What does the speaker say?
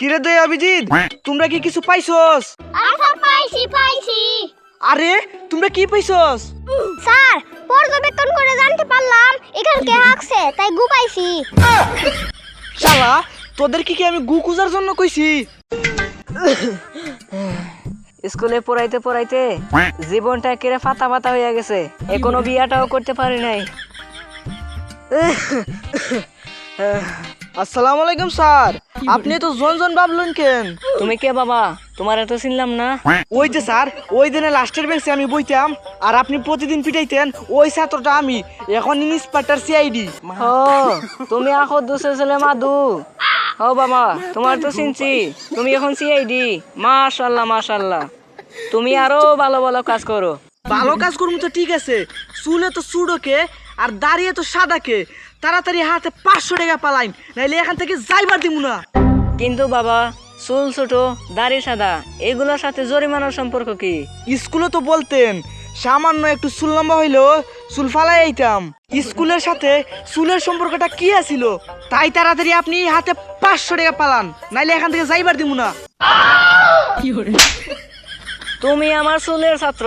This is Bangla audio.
কিরে দই অভিজিৎ, তোমরা কি কিছু পাইছস? আচ্ছা পাইছি আরে তোমরা কি পাইছস? স্যার পর্যবেক্ষণ করে জানতে পারলাম এখানে কে হাঁকছে তাই গু পাইছি। শালা তোদের কি আমি গু খুঁজার জন্য কইছি? স্কুলে পড়াইতে পড়াইতে জীবনটা কেড়ে ফাতা ফাতা হয়ে গেছে, এখনো বিয়াটাও করতে পারি নাই। আসসালামু আলাইকুম স্যার, আপনি তো জন ভাবলেন কেন? তুমি কে বাবা? তোমার এত চিনলাম না। ওই যে স্যার, ওই দিনে লাস্টের বেঞ্চে আমি বইতাম আর আপনি প্রতিদিন পিটাইতেন, ওই ছাত্রটা আমি, এখন ইন্সপেক্টর সিআইডি। ও তুমি আখো দুসে ছেলে মাদু। ও বাবা তোমার তো চিনছি, তুমি এখন সিআইডি। মাশাআল্লাহ মাশাআল্লাহ, তুমি আরো ভালো ভালো কাজ করো। ভালো কাজ করবো তো ঠিক আছে, চুলে তো চুড়োকে আর দাঁড়িয়ে তো সাদাকে, তাড়াতাড়ি হাতে 500 টাকা পালাইন, নাইলে এখান থেকে যাইবার দিব না। কিন্তু বাবা চুল ছোট দাড়ি সাদা এগুলোর সাথে জরিমানার সম্পর্ক কি? স্কুলে তো বলতেন সামান্য একটু চুল লম্বা হইলেও চুল ফালাই আইতাম, স্কুলের সাথে চুলের সম্পর্কটা কি আছিল? তাই তাড়াতাড়ি আপনি হাতে 500 টাকা পালান, নাইলে এখান থেকে যাইবার দিব না। তুমি আমার চুলের ছাত্র,